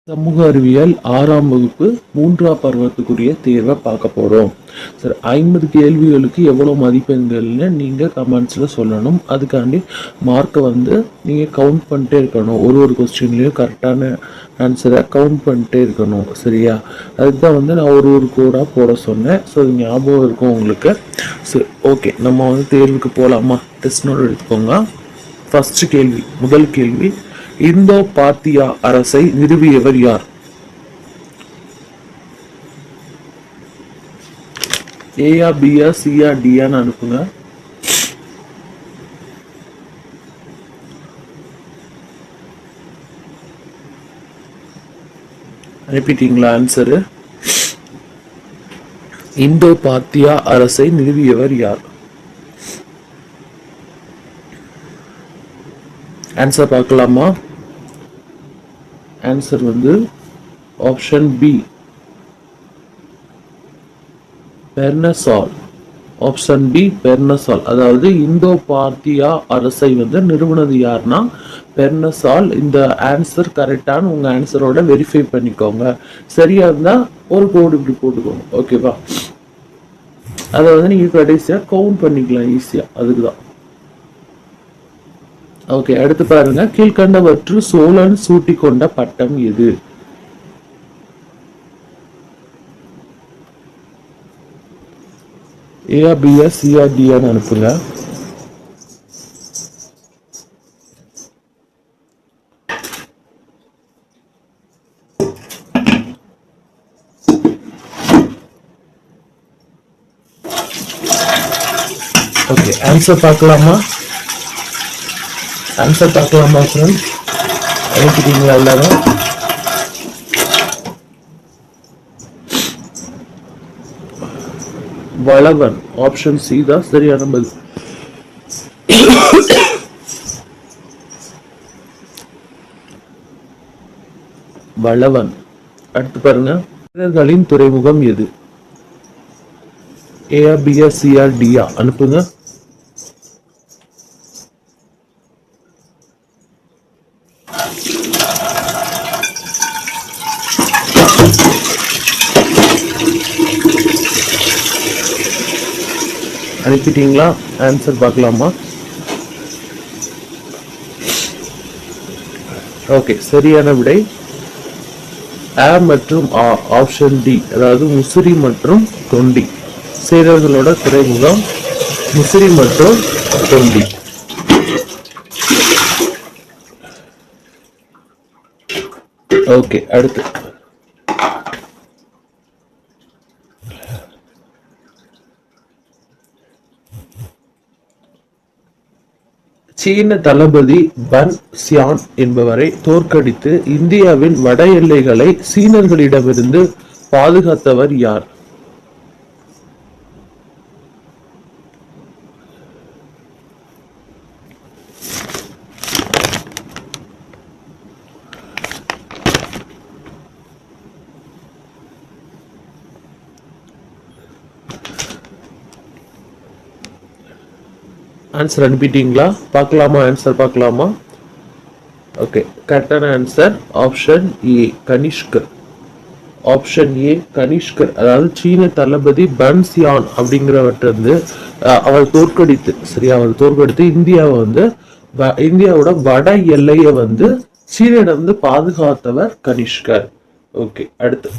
சமூக அறிவியல் 6ஆம் வகுப்பு 3ஆம் பருவத்துக்குரிய தேர்வை பார்க்க போகிறோம். சரி, 50 கேள்விகளுக்கு எவ்வளோ மதிப்பெண்கள்னு நீங்கள் கமெண்ட்ஸில் சொல்லணும். அதுக்காண்டி மார்க்கை நீங்கள் கவுண்ட் பண்ணிட்டே இருக்கணும். ஒரு கொஸ்டின்லேயும் கரெக்டான ஆன்சரை கவுண்ட் பண்ணிட்டே இருக்கணும். சரியா? அதுக்கு தான் நான் ஒரு கோடாக போட சொன்னேன். ஸோ அது ஞாபகம் இருக்கும் உங்களுக்கு. சரி, ஓகே, நம்ம தேர்வுக்கு போகலாமா? டெஸ்ட் நோட் எடுத்துக்கோங்க. ஃபர்ஸ்ட் கேள்வி, முதல் கேள்வி, இந்தோ பார்த்தியா அரசை நிறுவியவர் யார்? ஏயா, பியா, சியா, டியான்னு அனுப்புங்க. அனுப்பிட்டீங்களா ஆன்சரு? இந்தோ பார்த்தியா அரசை நிறுவியவர் யார்? ஆன்சர் பார்க்கலாமா? ஆன்சர் ஆப்ஷன் பி, பெர்னசால். ஆப்ஷன் பி, பெர்னசால். அதாவது இந்தோ பார்த்தியா அரசை நிறுவனது யாருன்னா பெர்னசால். இந்த ஆன்சர் கரெக்டான உங்க ஆன்சரோட வெரிஃபை பண்ணிக்கோங்க. சரியா இருந்தா ஒரு கோடு இப்படி போட்டுக்கோங்க. ஓகேவா? அதை நீங்க கடைசியா கவுண்ட் பண்ணிக்கலாம் ஈஸியா. அதுக்குதான். ஓகே, அடுத்து பாருங்க. கீழ்கண்டவற்று சோழன் சூட்டி கொண்ட பட்டம் எது? ஏஆ, பிஆ, சிஆ, டிஆன்னு அனுப்புங்க. ஓகே, ஆன்சர் பார்க்கலாமா? ஆன்சர் பார்க்கலாமா ஃப்ரெண்ட்ஸ்? அனுப்பிட்டீங்களா எல்லாரும்? வளவன். ஆப்ஷன் சி தான் சரியான பதில். வளவன். அடுத்து பாருங்க. வீரர்களின் துறைமுகம் எது? ஏஆ, பிஆ, சிஆ, டிஆ அனுப்புங்க. அனுப்பிட்டீங்களா? ஆன்சர் பார்க்கலாமா? ஓகே, சரியான விடை ஆ மற்றும் ஆ. ஆப்ஷன் டி, அதாவது முசிறி மற்றும் தொண்டி. சேரர்களோட துறைமுகம் முசிறி மற்றும் தொண்டி. ஓகே, அடுத்து சீன தளபதி பன் சியான் என்பவரை தோற்கடித்து இந்தியாவின் வட எல்லைகளை சீனர்களிடமிருந்து பாதுகாத்தவர் யார்? ஆன்சர் அனுப்பிட்டீங்களா? பார்க்கலாமா? ஆன்சர் பார்க்கலாமா? ஓகே, கரெக்டான answer option A, Kanishkar. Option A, Kanishkar. அதாவது சீன தளபதி பன் சியான் அப்படிங்கிறவற்றிலிருந்து அவள் தோற்கடித்து, சரியா, அவள் தோற்கடித்து இந்தியாவை இந்தியாவோட வட எல்லையை சீனிடம் பாதுகாத்தவர் கனிஷ்கர். ஓகே, அடுத்து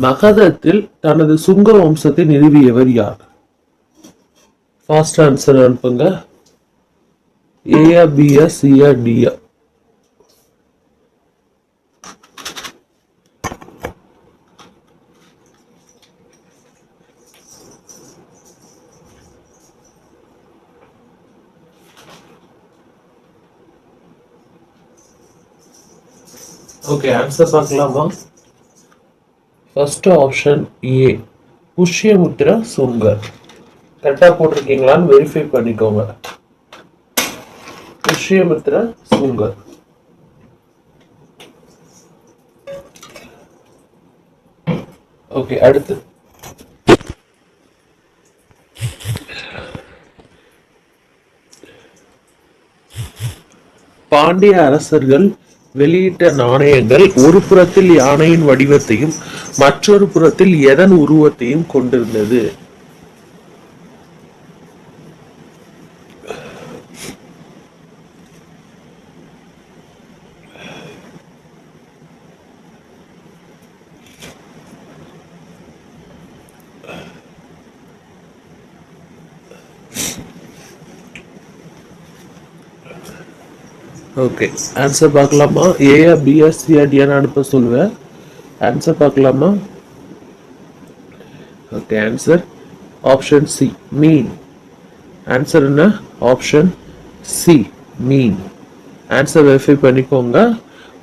மகதத்தில் தனது சுங்க வம்சத்தை நிறுவியவர் யார்? ஃபாஸ்ட் ஆன்சர் அனுப்புங்க. ஏஆ, பிஆ, சிஆ, டிஆ. ஓகே, ஆன்சர் பார்க்கலாமா? First option A, Pushyamitra Sungar. கரெக்டா போட்டிருக்கீங்களான்னு வெரிஃபை பண்ணிக்கோங்க. புஷ்யமித்ர சுங்கர். ஓகே, அடுத்து பாண்டிய அரசர்கள் வெளியிட்ட நாணயங்கள் ஒரு புறத்தில் யானையின் வடிவத்தையும் மற்றொரு புறத்தில் எதன் உருவத்தையும் கொண்டிருந்தது? ஓகே, ஆன்சர் பார்க்கலாமா? ஏஆ பிஆ சிஆ டியான்னு அனுப்ப சொல்லுவேன். ஆன்சர் பார்க்கலாமா? ஓகே, ஆன்சர் ஆப்ஷன் சி, மீன். ஆன்சர் என்ன? ஆப்ஷன் சி, மீன். ஆன்சர் வெரிஃபை பண்ணிக்கோங்க.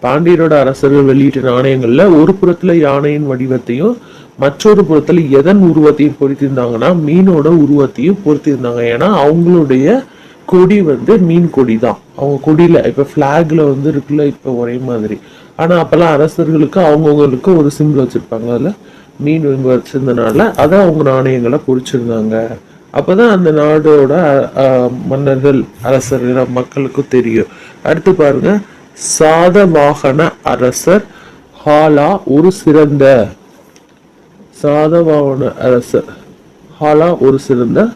பாண்டியரோட அரசர்கள் வெளியிட்ட நாணயங்கள்ல ஒரு புறத்துல யானையின் வடிவத்தையும் மற்றொரு புறத்துல எதன் உருவத்தையும் பொருத்தியிருந்தாங்கன்னா மீனோட உருவத்தையும் பொருத்தியிருந்தாங்க. ஏன்னா அவங்களுடைய கொடி வந்து மீன் கொடி தான். அவங்க கொடியில இப்ப பிளாக்ல வந்து இருக்குல்ல, இப்ப ஒரே மாதிரி. ஆனா அப்பெல்லாம் அரசர்களுக்கு அவங்கவுங்களுக்கு ஒரு சிம்பிள் வச்சிருப்பாங்க. அதுல மீன் வச்சிருந்தனால அதை அவங்க நாணயங்களை பொறிச்சிருந்தாங்க. அப்பதான் அந்த நாடோட மன்னர்கள் அரசர்கள் மக்களுக்கும் தெரியும். அடுத்து பாருங்க, சாதவாகன அரசர் ஹாலா ஒரு சிறந்த சாதவாகன அரசர் ஹாலா ஒரு சிறந்த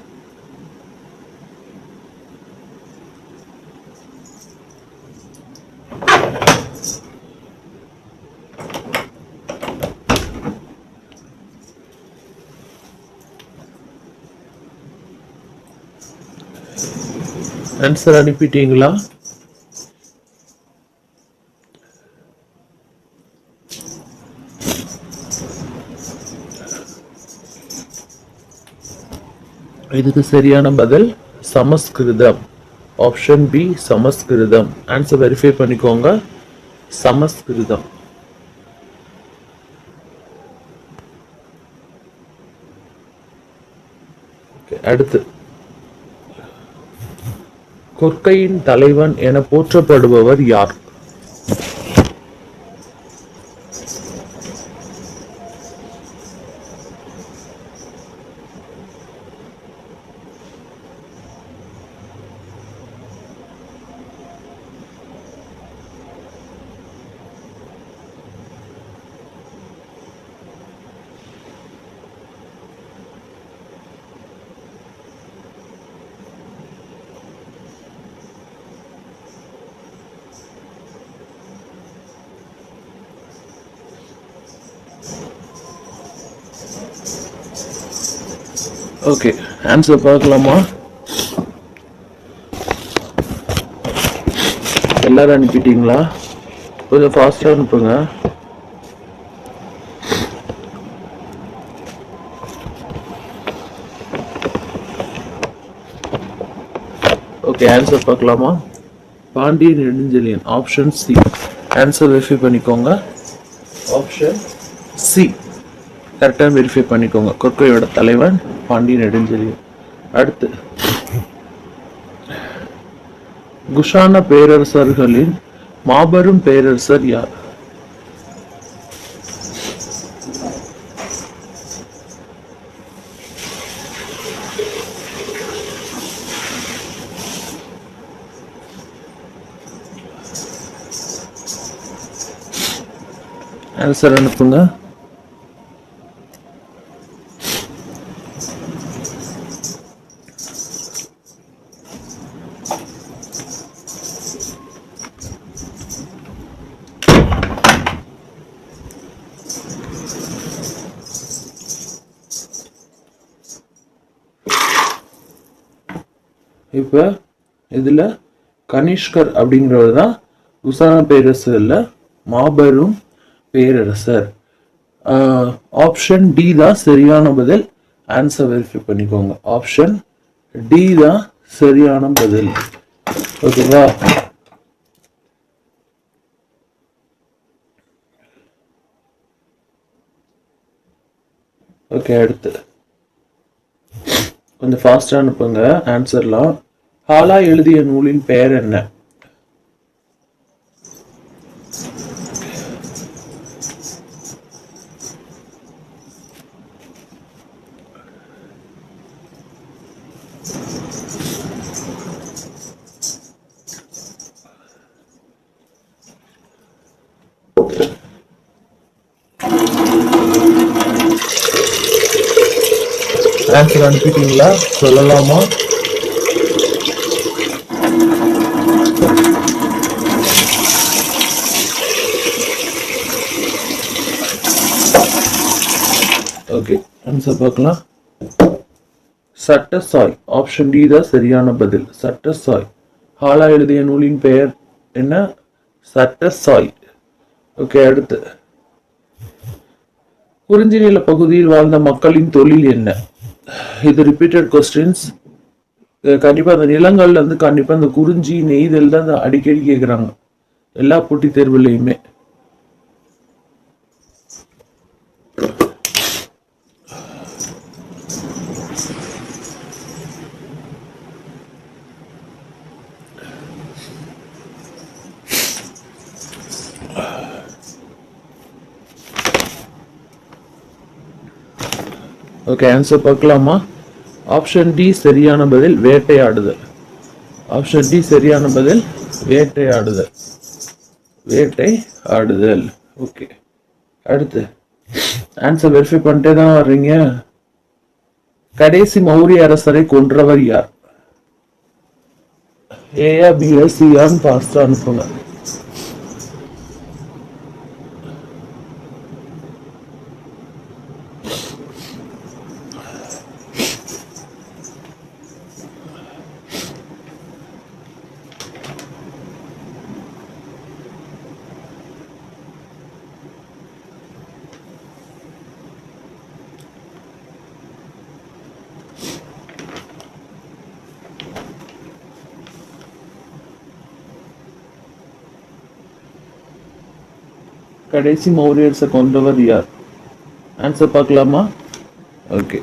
ஆன்சர் அனுப்பிட்டீங்களா? இதுக்கு சரியான பதில் சமஸ்கிருதம். ஆப்ஷன் பி, சமஸ்கிருதம். ஆன்சர் வெரிஃபை பண்ணிக்கோங்க. சமஸ்கிருதம். அடுத்து, கொற்கையின் தலைவன் என போற்றப்படுபவர் யார்? ஓகே, ஆன்சர் பார்க்கலாமா? எல்லாரும் அனுப்பிட்டீங்களா? கொஞ்சம் ஃபாஸ்டா அனுப்புங்க. ஓகே, ஆன்சர் பார்க்கலாமா? Pandya Nedunchezhiyan. Option C. Answer verify பண்ணிக்கோங்க. ஆப்ஷன் சி கரெக்டாக வெரிஃபை பண்ணிக்கோங்க. கொற்கையோட தலைவன் பாண்டிய நெடுஞ்செழியன். அடுத்து, குஷான பேரரசர்களின் மாபெரும் பேரரசர் யார்? ஆன்சர் அனுப்புங்க. இப்ப இதுல கனிஷ்கர் அப்படிங்கிறவர் தான் குஷான பேரரசர்ல மாபெரும் பேரரசர். ஆப்ஷன் டி தான் சரியான பதில். ஆன்சர் வெரிஃபை பண்ணிக்கோங்க. ஆப்ஷன் டி தான் சரியான பதில். ஓகேவா? ஓகே, அடுத்து கொஞ்சம் ஃபாஸ்டா அனுப்புங்க ஆன்சர்லாம். ஹாலா எழுதிய நூலின் பெயர் என்ன? ஆன்சர் அனுப்பிட்டீங்களா? சொல்லலாமா? ஓகே, ஆன்சர் பார்க்கலாம். சட்டசாய். ஆப்ஷன் டி தான் சரியான பதில். சட்டசாய். ஹாலா எழுதிய நூலின் பெயர் என்ன? சட்டசாய். ஓகே, அடுத்து. குறிஞ்சி நில பகுதியில் வாழ்ந்த மக்களின் தொழில் என்ன? இது ரிப்பீட்டட் கொஸ்டின்ஸ். கண்டிப்பா அந்த நிலங்கள்ல இருந்து கண்டிப்பா இந்த குறிஞ்சி நெய்தல் தான் அடிக்கடி கேட்குறாங்க எல்லா போட்டி தேர்வுலையுமே. ஓகே, ஆன்சர் பார்க்கலாமா? ஆப்ஷன் டி சரியான பதில், வேட்டையாடுதல். ஆப்ஷன் டி சரியான பதில், வேட்டையாடுதல். வேட்டை ஆடுதல். ஓகே, அடுத்து. ஆன்சர் வெரிஃபை பண்ணிட்டே தான் வர்றீங்க. கடைசி மௌரிய அரசரை கொன்றவர் யார்? ஏயா பியா சியான்னு பாஸ்டா அனுப்புங்க. கடைசி மௌரியர்ஸை கொண்டவர் யார்? ஆன்சர் பார்க்கலாமா? Okay,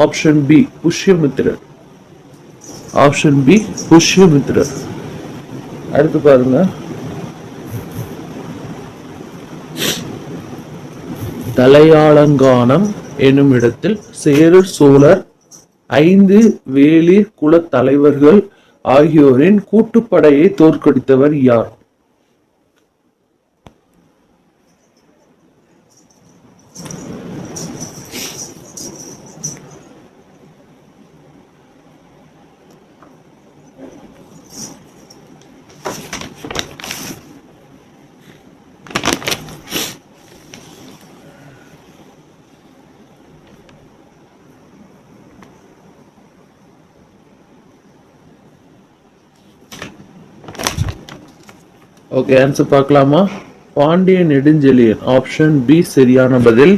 option B Pushyamitra. Option B Pushyamitra. அடுத்து பாருங்க. தலையாளங்கானம் என்னும் இடத்தில் சேரர் சோழர் 5 வேளிர் குல தலைவர்கள் ஆகியோரின் கூட்டுப்படையை தோற்கடித்தவர் யார்? ஓகே, ஆன்சர் பார்க்கலாமா? பாண்டிய நெடுஞ்செழியன். ஆப்ஷன் பி சரியான பதில்,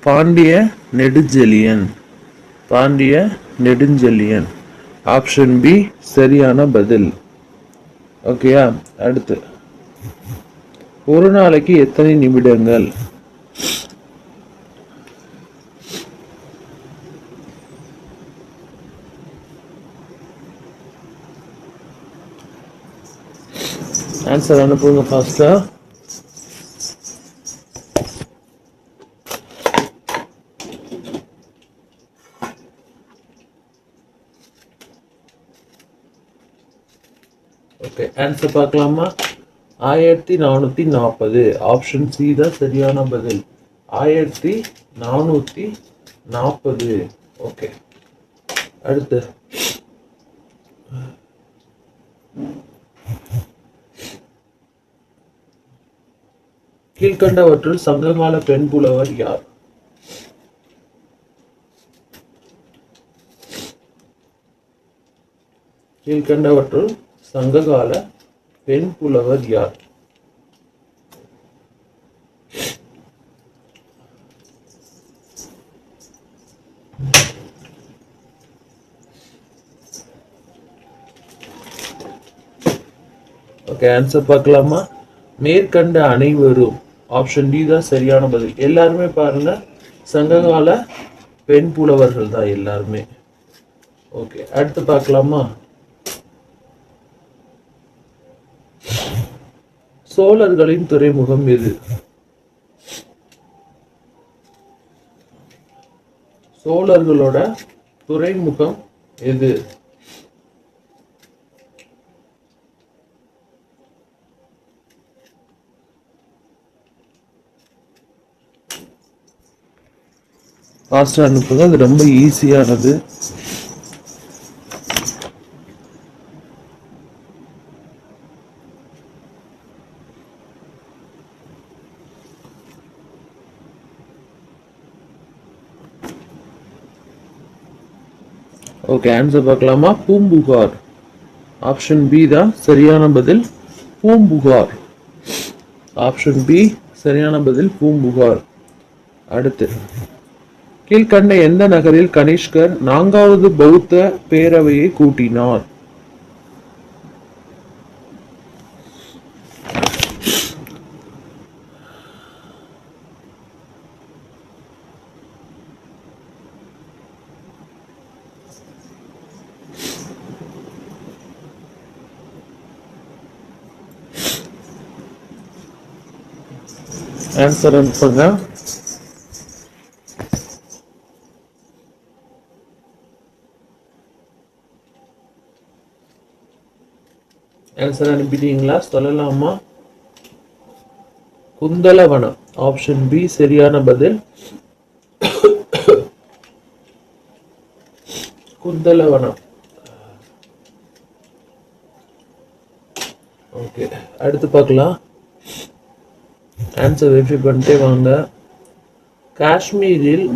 பாண்டிய நெடுஞ்செழியன். பாண்டிய நெடுஞ்செழியன். ஆப்ஷன் பி சரியான பதில். ஓகேயா, அடுத்து. ஒரு நாளைக்கு எத்தனை நிமிடங்கள்? ஆன்சர் அனுப்புங்க ஃபாஸ்டா. ஓகே, ஆன்சர் பார்க்கலாமா? 1440. ஆப்ஷன் சி தான் சரியான பதில். 1440. ஓகே, அடுத்து. கீழ்கண்டவற்றுள் சங்ககால பெண் புலவர் யார்? கீழ்கண்டவற்றுள் சங்ககால பெண் புலவர் யார்? ஓகே, ஆன்சர் பார்க்கலாமா? மேற்கண்ட அனைவரும். ஆப்ஷன் டி தான் சரியான பதில். எல்லாருமே பாருங்க சங்ககால பெண் புலவர்கள் தான் எல்லாருமே. ஓகே, அடுத்து பார்க்கலாமா? சோழர்களின் துறைமுகம் எது? சோழர்களோட துறைமுகம் எது? ஃபாஸ்ட்டாக அனுப்புங்க, அது ரொம்ப ஈஸியானது. ஓகே, ஆன்சர் பார்க்கலாமா? பூம்புகார். ஆப்ஷன் பி தான் சரியான பதில், பூம்புகார். ஆப்ஷன் பி சரியான பதில், பூம்புகார். அடுத்து, கீழ்கண்ட எந்த நகரில் கனிஷ்கர் 4வது பௌத்த பேரவையை கூட்டினார்? ஆன்சர் அனுப்புங்க. ஆன்சர் அனுப்பிட்டீங்களா? சொல்லலாமா? குந்தலவனம். ஆப்ஷன் பி சரியான பதில், குந்தலவனம். ஓகே, அடுத்து பார்க்கலாம். ஆன்சர் வெரிஃபை பண்ணிட்டே வாங்க. காஷ்மீரில்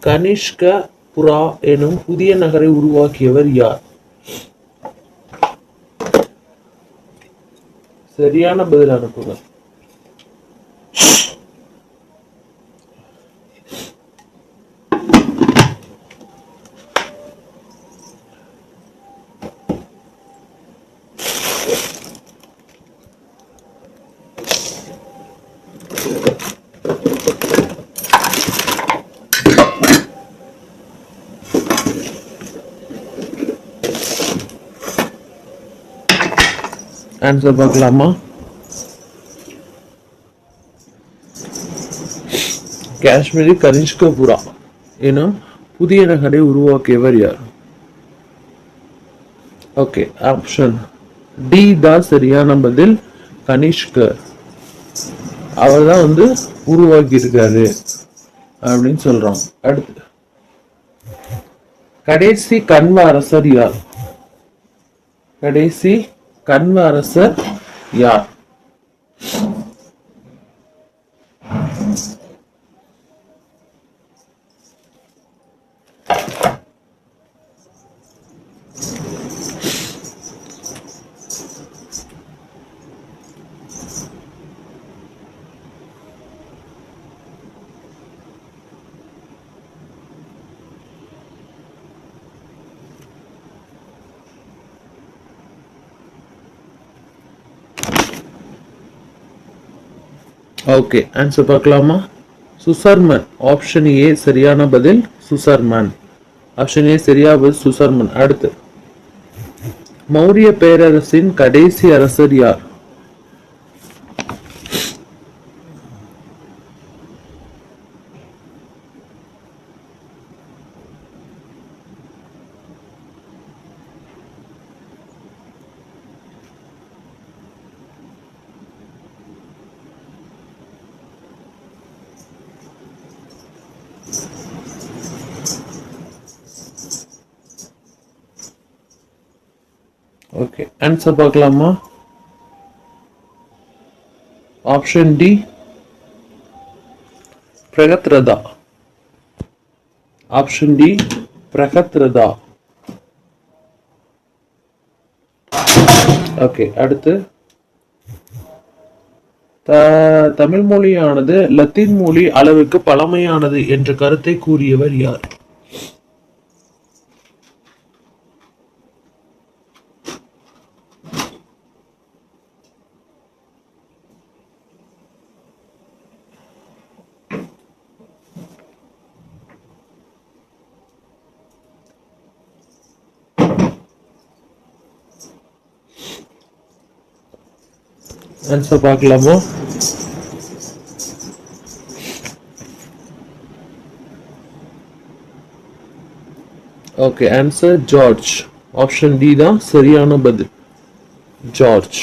கனிஷ்கபுரா எனும் புதிய நகரை உருவாக்கியவர் யார்? சரியான பதில் அனுப்புங்க. ஆன்சர் பார்க்கலாமா? காஷ்மீரில் கனிஷ்கபுரா எனும் புதிய நகரை உருவாக்கியவர் யார்? ஓகே, ஆப்ஷன் டி தான் சரியான பதில், கனிஷ்கர். அவர் தான் உருவாக்கி இருக்காரு அப்படின்னு சொல்றோம். அடுத்து, கடைசி கண்வ அரசர் யார்? கடைசி கண்வ அரசர் யார்? ஓகே, ஆன்சர் பார்க்கலாமா? சுசர்மன். ஆப்ஷன் ஏ சரியான பதில், சுசர்மன். ஆப்ஷன் ஏ சரியா பதில், சுசர்மன். அடுத்து, மௌரிய பேரரசின் கடைசி அரசர் யார்? ஓகே, ஆன்சர் பார்க்கலாமா? Option D Brihadratha. Option D Brihadratha. Okay, அடுத்து, தமிழ் மொழியானது லத்தீன் மொழி அளவுக்கு பழமையானது என்ற கருத்தை கூறியவர் யார்? ஆன்சர் பார்க்கலாமா? Okay, answer George. Option D தான் சரியான பதில், ஜார்ஜ்.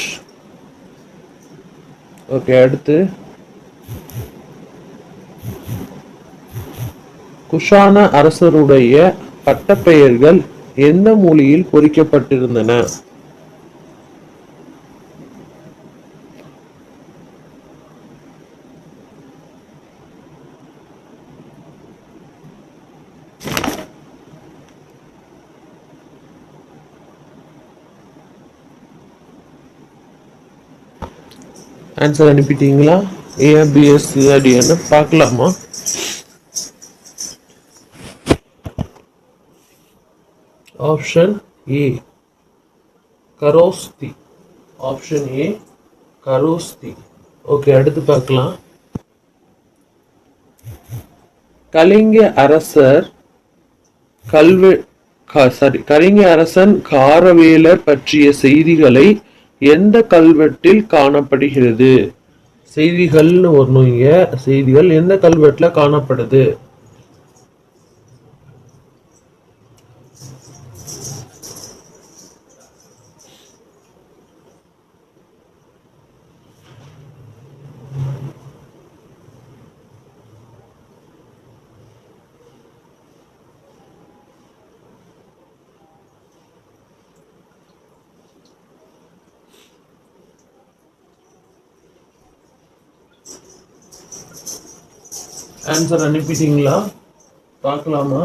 ஓகே, அடுத்து, குஷான அரசருடைய பட்டப்பெயர்கள் எந்த மொழியில் பொறிக்கப்பட்டிருந்தன? ஆன்சர் அனுப்பிட்டீங்களா? ஏபிஎஸ் சிஆர்டின்னு பார்க்கலாமா? Option A Kharosthi. Option A Kharosthi. Okay, அடுத்து பார்க்கலாம். கலிங்க அரசர் கலிங்க அரசன் காரவேலர் பற்றிய செய்திகளை எந்த கல்வெட்டில் காணப்படுகிறது? செய்திகள்னு வரணும் இங்க. செய்திகள் எந்த கல்வெட்டுல காணப்படுது? ஆன்சர் அனுப்பிட்டீங்களா? பார்க்கலாமா?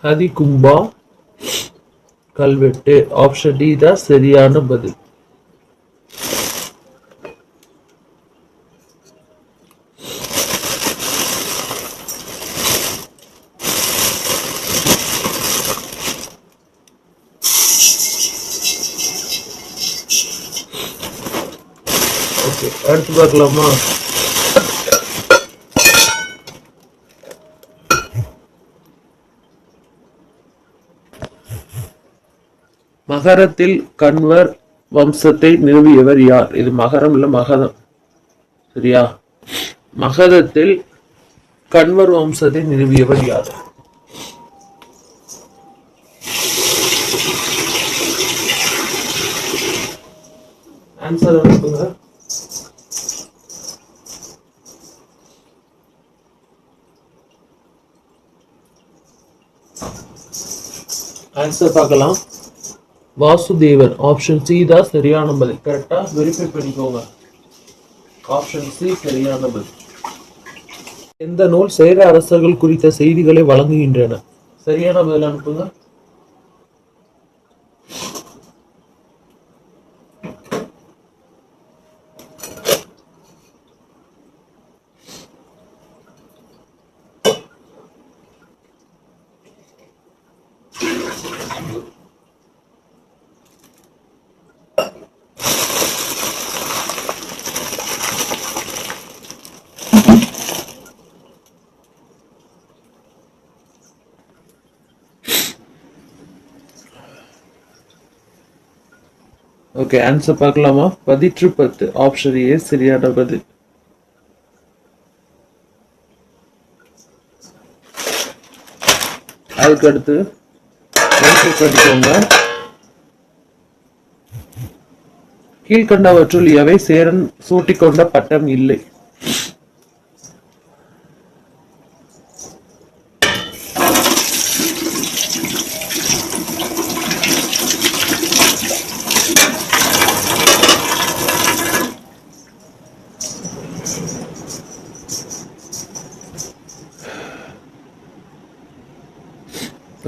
ஹதிகும்பா கல்வெட்டு. ஆப்ஷன் டி தான் சரியான பதில். அடுத்து பார்க்கலாமா? மகரத்தில் கண்வர் வம்சத்தை நிறுவியவர் யார்? இது மகரம் இல்ல மகதம், சரியா? மகதத்தில் கண்வர் வம்சத்தை நிறுவியவர் யார்? ஆன்சர் அனுப்புங்க. ஆன்சர் பார்க்கலாம். வாசுதேவன். ஆப்ஷன் சி தான் சரியான பதில். கரெக்டா வெரிஃபை பண்ணிக்கோங்க. ஆப்ஷன் சி சரியான பதில். எந்த நூல் சேர அரசர்கள் குறித்த செய்திகளை வழங்குகின்றன? சரியான பதில் அனுப்புங்க. ஓகே, ஆன்சர் பார்க்கலாமா? 10 ஆப்ஷன் ஏ சரியான பதில். அதுக்கு அடுத்து படிக்கோங்க. கீழ்கண்டவற்றுள் எவை சேரன் சூட்டிக்கொண்ட பட்டம் இல்லை?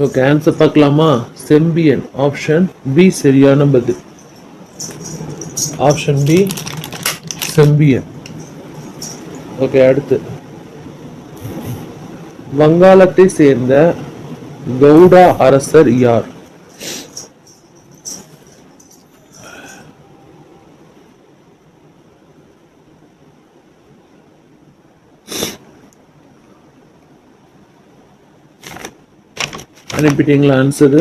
ஓகே, ஆன்சர் பார்க்கலாமா? செம்பியன். ஆப்ஷன் பி சரியான பதில். Option B Sembiyan. ஓகே, அடுத்து வங்காளத்தை சேர்ந்த கவுடா அரசர் யார்? அனுப்பிட்டீங்களா answer?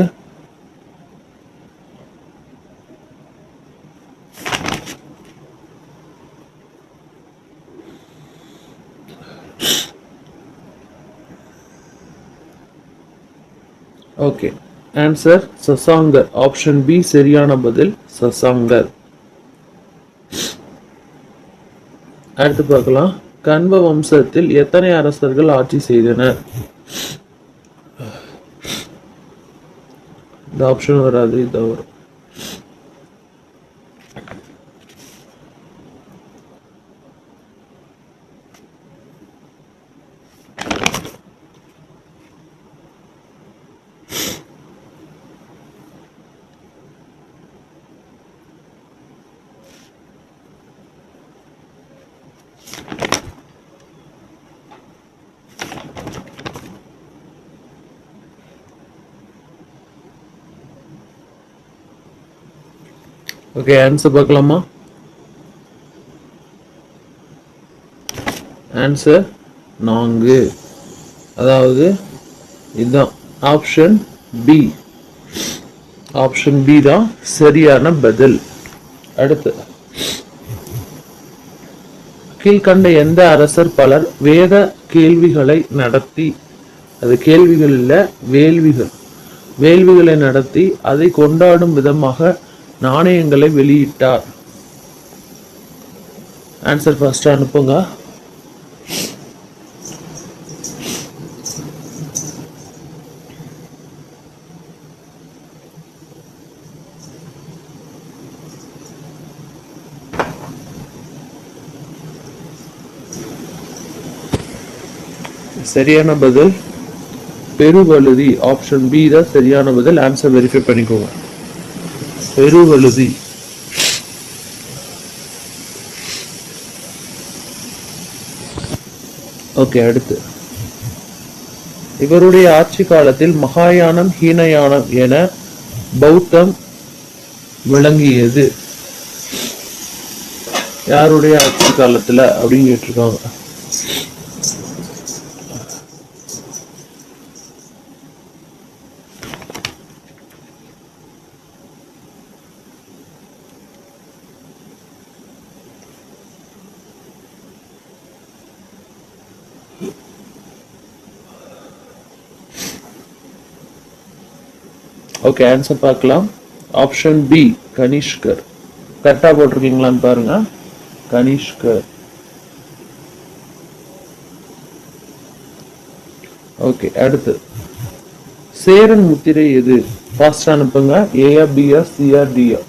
Okay, answer Shashanka. Option B சரியான பதில், சசாங்கர். அடுத்து பார்க்கலாம். கண்வ வம்சத்தில் எத்தனை அரசர்கள் ஆட்சி செய்தனர்? இந்த ஆப்ஷன் வராது, இது வரும். ஓகே, ஆன்சர் பார்க்கலாமா? ஆன்சர் 4. அதாவது இதுதான் ஆப்ஷன் பி. ஆப்ஷன் பி தான் சரியான பதில். அடுத்து, கீழ்கண்ட எந்த அரசர் பலர் வேத கேள்விகளை நடத்தி, அது கேள்விகள் இல்ல, வேள்விகளை நடத்தி அதை கொண்டாடும் விதமாக நாணயங்களை வெளியிட்டார்? ஆன்சர் ஃபர்ஸ்ட் அனுப்புங்க. சரியான பதில் பெருவழுதி. ஆப்ஷன் பி தான் சரியான பதில். ஆன்சர் வெரிஃபை பண்ணிக்கோங்க. பெருவழுதி. ஓகே, அடுத்து, இவருடைய ஆட்சி காலத்தில் மகாயானம் ஹீனயானம் என பௌத்தம் விளங்கியது. யாருடைய ஆட்சி காலத்துல அப்படின்னு கேட்டிருக்காங்க. ஓகே, ஆன்சர் பார்க்கலாம். ஆப்ஷன் பி கனிஷ்கர். கரெக்டா போட்டிருக்கீங்களான்னு பாருங்க. கனிஷ்கர். ஓகே, அடுத்து, சேரன் முத்திரை எது? ஃபாஸ்ட் அனுப்புங்க. ஏஆ, பிஆ, சிஆ, டிஆ?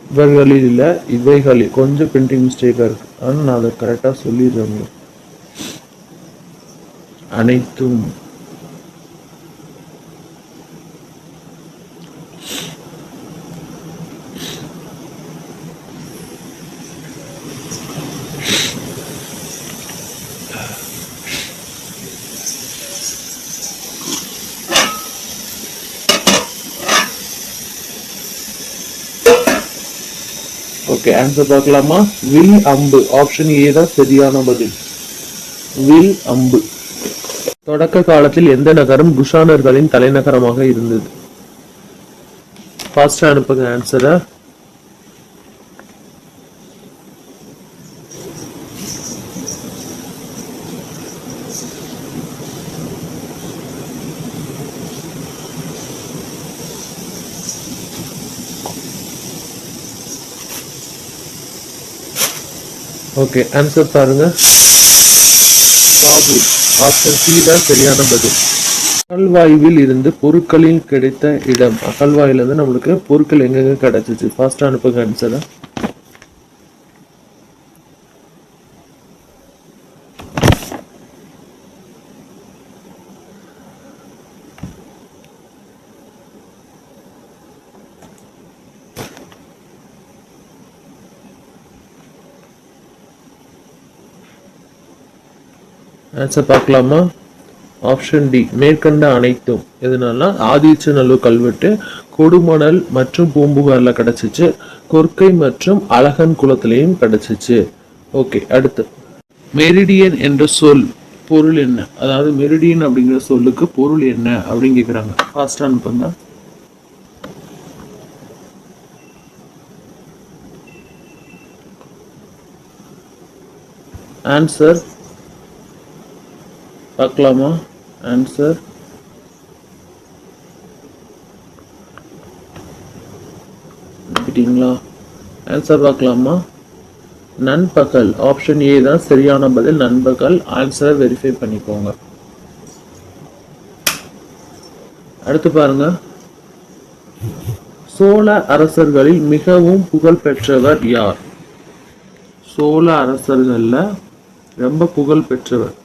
இவர்களில் இல்ல, இவைகளில். கொஞ்சம் பிரிண்டிங் மிஸ்டேக்கா இருக்கு, ஆனா நான் அதை கரெக்டா சொல்லிடுறேன். அனைத்தும். ஓகே, ஆன்சர் பார்க்கலாமா? வில் அம்பு. ஆப்ஷன் ஏ தான் சரியான பதில். வில் அம்பு. தொடக்க காலத்தில் எந்த நகரம் குஷானர்களின் தலைநகரமாக இருந்தது? ஃபாஸ்டா அனுப்புங்க ஆன்சரை. ஓகே, ஆன்சர் பாருங்க. காபூல். ஆப்ஷன் சி தான் சரியான பதில். அகழ்வாய்வில் இருந்து பொருட்களில் கிடைத்த இடம். அகழ்வாயில இருந்து நம்மளுக்கு பொருட்கள் எங்கெங்க கிடைச்சிச்சு? ஃபாஸ்டா அனுப்புங்க ஆன்சரை. ஆன்சர் பார்க்கலாமா? ஆப்ஷன் டி மேற்கண்ட அனைத்தும். எதனால? ஆதிச்சநல்லூர் கல்வெட்டு, கொடுமணல் மற்றும் பூம்புகார்ல கிடைச்சிச்சு, கொர்க்கை மற்றும் அழகன் குளத்திலையும் கிடைச்சிச்சு. ஓகே, அடுத்து, மெரிடியன் என்ற சொல் பொருள் என்ன? அதாவது மெரிடியன் அப்படிங்கிற சொல்லுக்கு பொருள் என்ன அப்படின்னு கேக்குறாங்க. ஃபாஸ்டா அனுப்புங்க. ஆன்சர் பார்க்கலாமா? ஆன்சர் நம்பிட்டீங்களா? ஆன்சர் பார்க்கலாமா? நண்பகல். ஆப்ஷன் ஏ தான் சரியான பதில், நண்பகல். ஆன்சரை வெரிஃபை பண்ணிக்கோங்க. அடுத்து பாருங்க, சோழ அரசர்களில் மிகவும் புகழ் பெற்றவர் யார்? சோழ அரசர்கள்ல ரொம்ப புகழ் பெற்றவர்.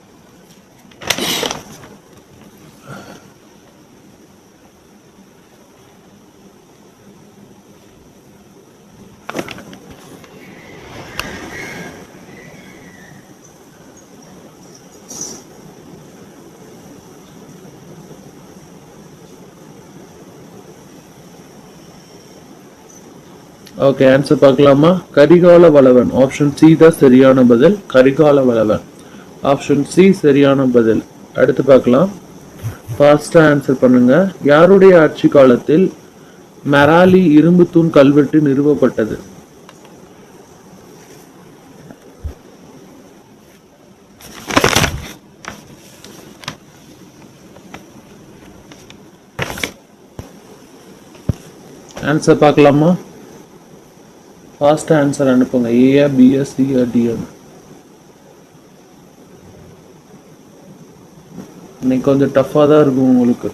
ஓகே, ஆன்சர் பார்க்கலாமா? கரிகால வளவன். ஆப்ஷன் சி தான் சரியான பதில், கரிகால வளவன். ஆப்ஷன் சி சரியான பதில். அடுத்து பார்க்கலாம், ஃபாஸ்டா ஆன்சர் பண்ணுங்க. யாருடைய ஆட்சி காலத்தில் மெராலி இரும்பு தூண் கல்வெட்டு நிறுவப்பட்டது? ஆன்சர் பார்க்கலாமா? ஃபாஸ்ட் ஆன்சர் அனுப்புங்க. ஏஆ, பிஆ, சிஆ, டிஆ. இன்னைக்கு கொஞ்சம் டஃப்பாக தான் இருக்கும் உங்களுக்கு.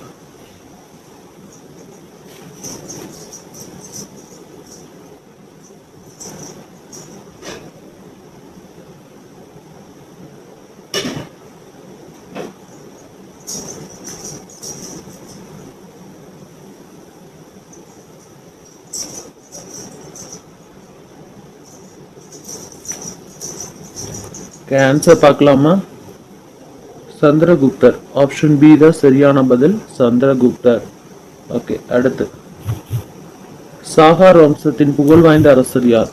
ஆன்சர் பார்க்கலாமா? சந்திரகுப்தர். ஆப்ஷன் பி தான் சரியான பதில், சந்திரகுப்தர். ஓகே, அடுத்து, சாகார் வம்சத்தின் புகழ் வாய்ந்த அரசர் யார்?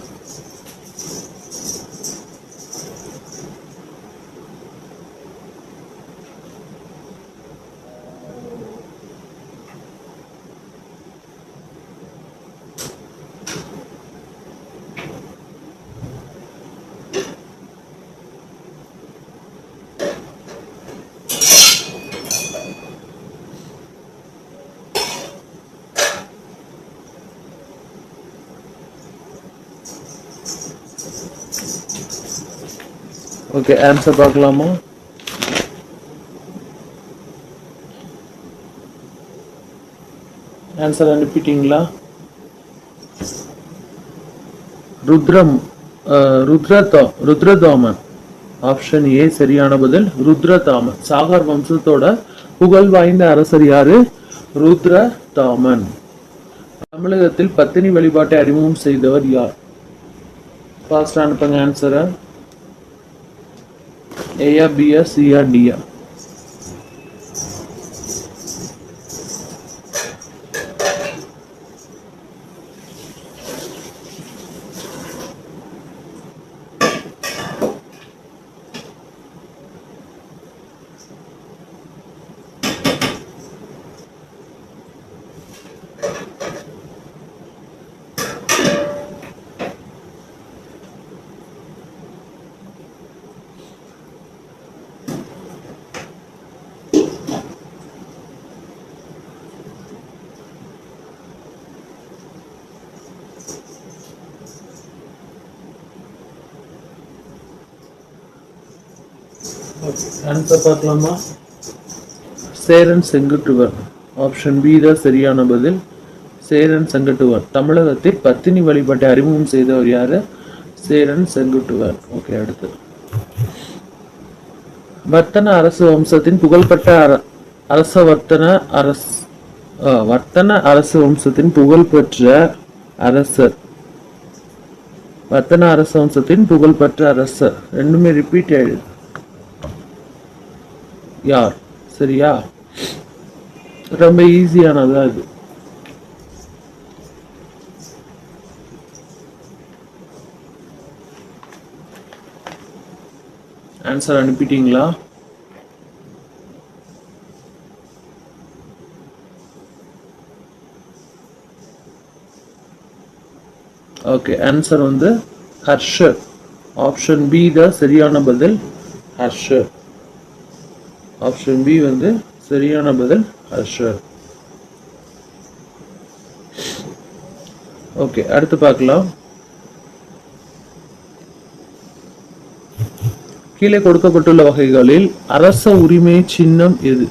ஓகே, ஆன்சர் பார்க்கலாமா? ஆன்சர் அனுப்பிட்டீங்களா? ருத்ரதாமன். ஆப்ஷன் ஏ சரியான பதில், ருத்ரதாமன். சாகர் வம்சத்தோட புகழ் வாய்ந்த அரசர் யாரு? ருத்ரதாமன். தமிழகத்தில் பத்தினி வழிபாட்டை அறிமுகம் செய்தவர் யார்? ஃபாஸ்ட் அனுப்புங்க ஆன்சரை. ஏஆ, பிஆ, சிஆ, டிஆ. ஆன்சர் பார்க்கலாமா? சேரன் செங்குட்டுவன். ஆப்ஷன் பி தான் சரியான பதில், சேரன் செங்குட்டுவன். தமிழகத்தில் பத்தினி வழிபாட்டை அறிமுகம் செய்தவர் யாரு? சேரன் செங்குட்டுவன். ஓகே, அடுத்து, வர்த்தன அரசு வம்சத்தின் புகழ்பெற்ற வர்த்தன அரசு வம்சத்தின் புகழ்பெற்ற அரசர். வர்த்தன அரசு வம்சத்தின் புகழ்பெற்ற அரசர் ரெண்டுமே ரிப்பீட் ஆயிடுது. யார்? சரியா? ரொம்ப ஈஸியானதா இது. ஆன்சர் அனுப்பிட்டீங்களா? ஓகே, ஆன்சர் வந்து ஹர்ஷர். ஆப்ஷன் பி தான் சரியான பதில், ஹர்ஷர். ஆப்ஷன் பி வந்து சரியான பதில், ஹர்ஷர். ஓகே, அடுத்து பார்க்கலாம். கீழே கொடுக்கப்பட்டுள்ள வகைகளில் அரச உரிமை சின்னம் எது?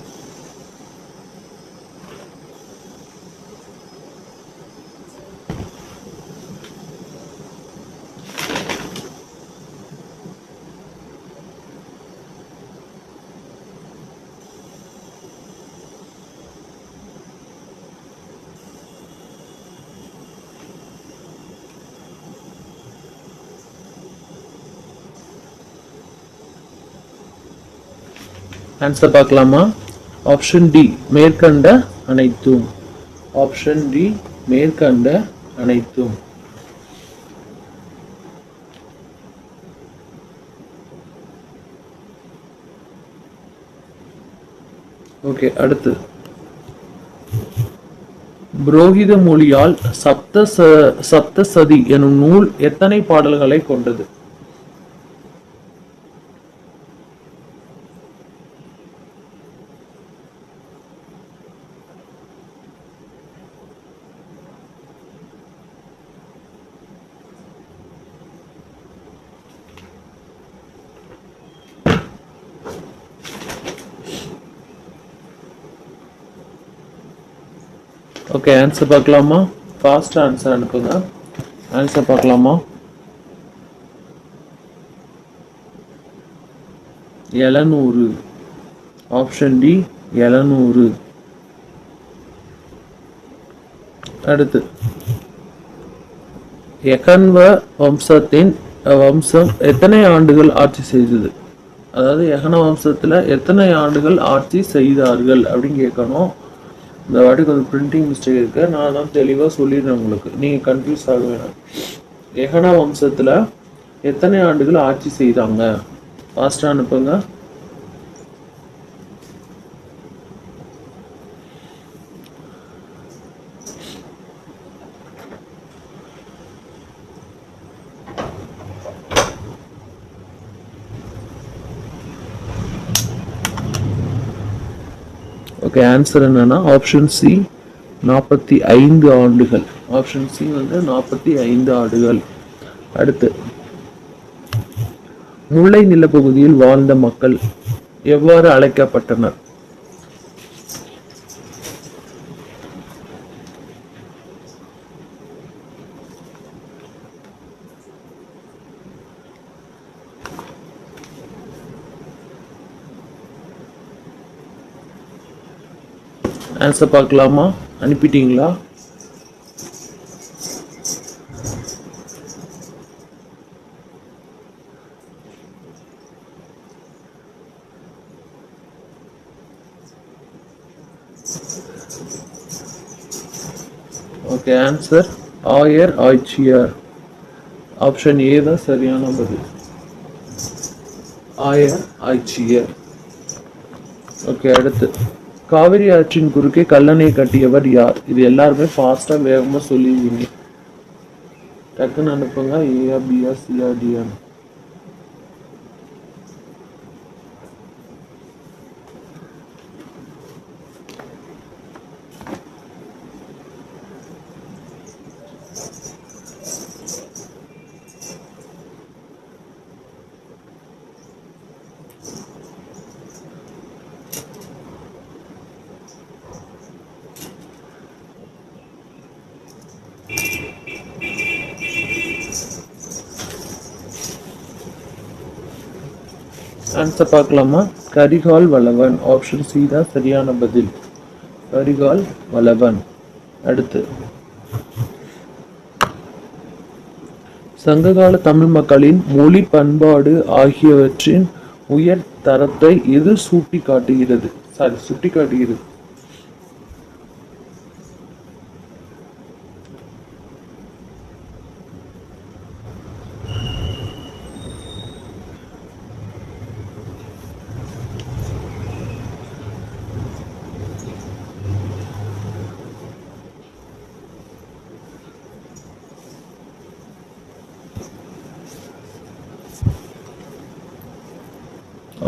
ஆன்சர் பார்க்கலாமா? ஆப்ஷன் டி மேற்கண்ட அனைத்தும். ஆப்ஷன் டி மேற்கண்ட அனைத்தும். ஓகே, அடுத்து புரோகித மொழியால் சப்தசதி எனும் நூல் எத்தனை பாடல்களை கொண்டது? ஓகே, ஆன்சர் பார்க்கலாமா? ஃபாஸ்ட் ஆன்சர் அனுப்புங்க. ஆன்சர் பார்க்கலாமா? 700. Option D 700. அடுத்து யகன்வ வம்சம் எத்தனை ஆண்டுகள் ஆட்சி செய்தது? அதாவது யகன வம்சத்துல எத்தனை ஆண்டுகள் ஆட்சி செய்தார்கள் அப்படின்னு கேட்கணும். இந்த வாட்டி கொஞ்சம் பிரிண்டிங் மிஸ்டேக் இருக்கு, நான் தான் தெளிவாக சொல்லிடுறேன் உங்களுக்கு, நீங்கள் கன்ஃபியூஸ் ஆக வேணாம். யகன வம்சத்தில் எத்தனை ஆண்டுகள் ஆட்சி செய்தாங்க? ஃபாஸ்ட்டாக அனுப்புங்க. ஓகே, ஆன்சர் என்னன்னா ஆப்ஷன் சி 45 ஆண்டுகள். ஆப்ஷன் சி வந்து 45 ஆண்டுகள். அடுத்து முல்லை நிலப்பகுதியில் வாழ்ந்த மக்கள் எவ்வாறு அழைக்கப்பட்டனர்? ஆன்சர் பார்க்கலாமா? அனுப்பிட்டீங்களா? ஓகே, ஆன்சர் ஆயர் ஆய்ச்சியர். ஆப்ஷன் ஏ தான் சரியான பதில், ஆயர் ஆய்ச்சியர். ஓகே, அடுத்து காவிரி ஆற்றின் குறுக்கே கல்லணை கட்டியவர் யார்? இது எல்லாருமே ஃபாஸ்டா வேகமா சொல்லிடுவீங்க. டக்குன்னு அனுப்புங்க. ஏஆ பிஆ சிஆ டிஆ. ஆன்சர் பார்க்கலாமா? கரிகால் வளவன். ஆப்ஷன் சி தான் சரியான பதில், கரிகால் வளவன். அடுத்து சங்ககால தமிழ் மக்களின் மொழி பண்பாடு ஆகியவற்றின் உயர் தரத்தை எது சுட்டி காட்டுகிறது?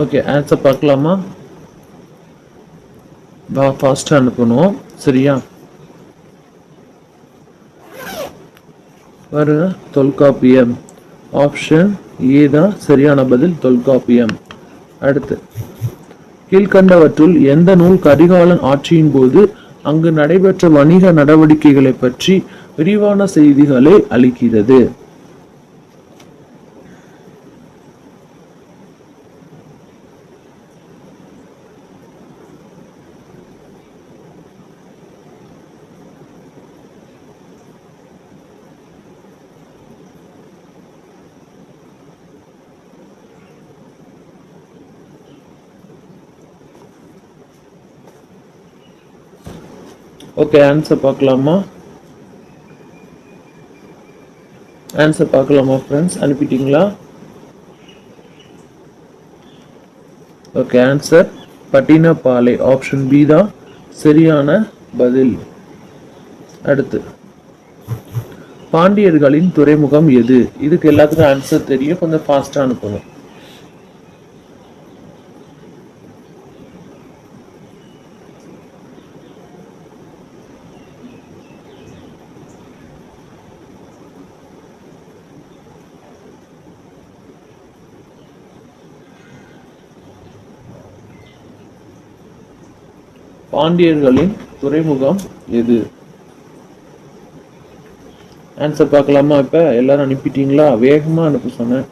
ஓகே, ஆன்சர் பார்க்கலாமா? ஃபாஸ்ட்டாக அனுப்பணும். சரியா? பாருங்க, தொல்காப்பியம். ஆப்ஷன் ஏ தான் சரியான பதில், தொல்காப்பியம். அடுத்து, கீழ்கண்டவற்றுள் எந்த நூல் கரிகாலன் ஆட்சியின் போது அங்கு நடைபெற்ற வணிக நடவடிக்கைகளை பற்றி விரிவான செய்திகளை அளிக்கிறது? ஓகே, ஆன்சர் பார்க்கலாமா? ஆன்சர் பார்க்கலாமா ஃப்ரெண்ட்ஸ்? அனுப்பிட்டீங்களா? Okay, answer Pattinappalai. Option B தான் சரியான பதில். அடுத்து, பாண்டியர்களின் துறைமுகம் எது? இதுக்கு எல்லாத்துக்கும் ஆன்சர் தெரியும், கொஞ்சம் ஃபாஸ்டா அனுப்பணும். பாண்டியர்களின் துறைமுகம் எது? ஆன்சர் பார்க்கலாமா? இப்ப எல்லாரும் அனுப்பிட்டீங்களா? வேகமா அனுப்ப சொன்னேன்.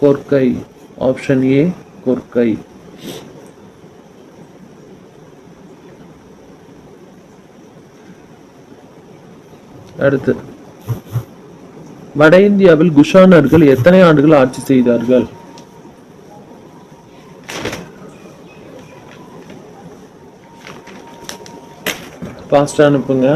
கொர்க்கை. Option A, Korkai. அடுத்து, வட இந்தியாவில் குஷானர்கள் எத்தனை ஆண்டுகள் ஆட்சி செய்தார்கள்? ஃபாஸ்டா அனுப்புங்க.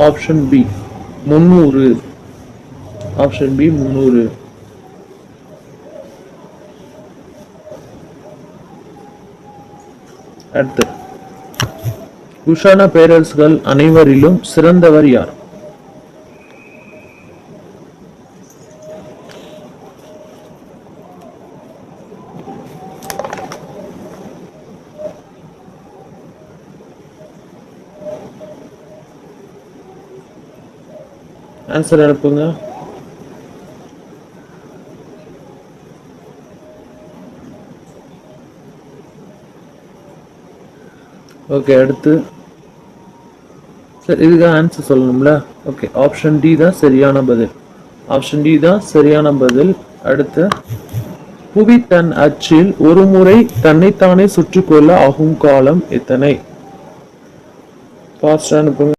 Option B 300. Option B 300. அடுத்து, குஷான பேரரசுகள் அனைவரிலும் சிறந்தவர் யார்? ஆன்சர் அனுப்புங்க. ஓகே, அடுத்து, சரி இதுக்கு ஆன்சர் சொல்லணும்ல? ஓகே, ஆப்ஷன் டி தான் சரியான பதில். ஆப்ஷன் டி தான் சரியான பதில். அடுத்து, புவி தன் அச்சில் ஒரு முறை தன்னைத்தானே சுற்றிக்கொள்ள ஆகும் காலம் எத்தனை? ஃபாஸ்ட் அனுப்புங்க.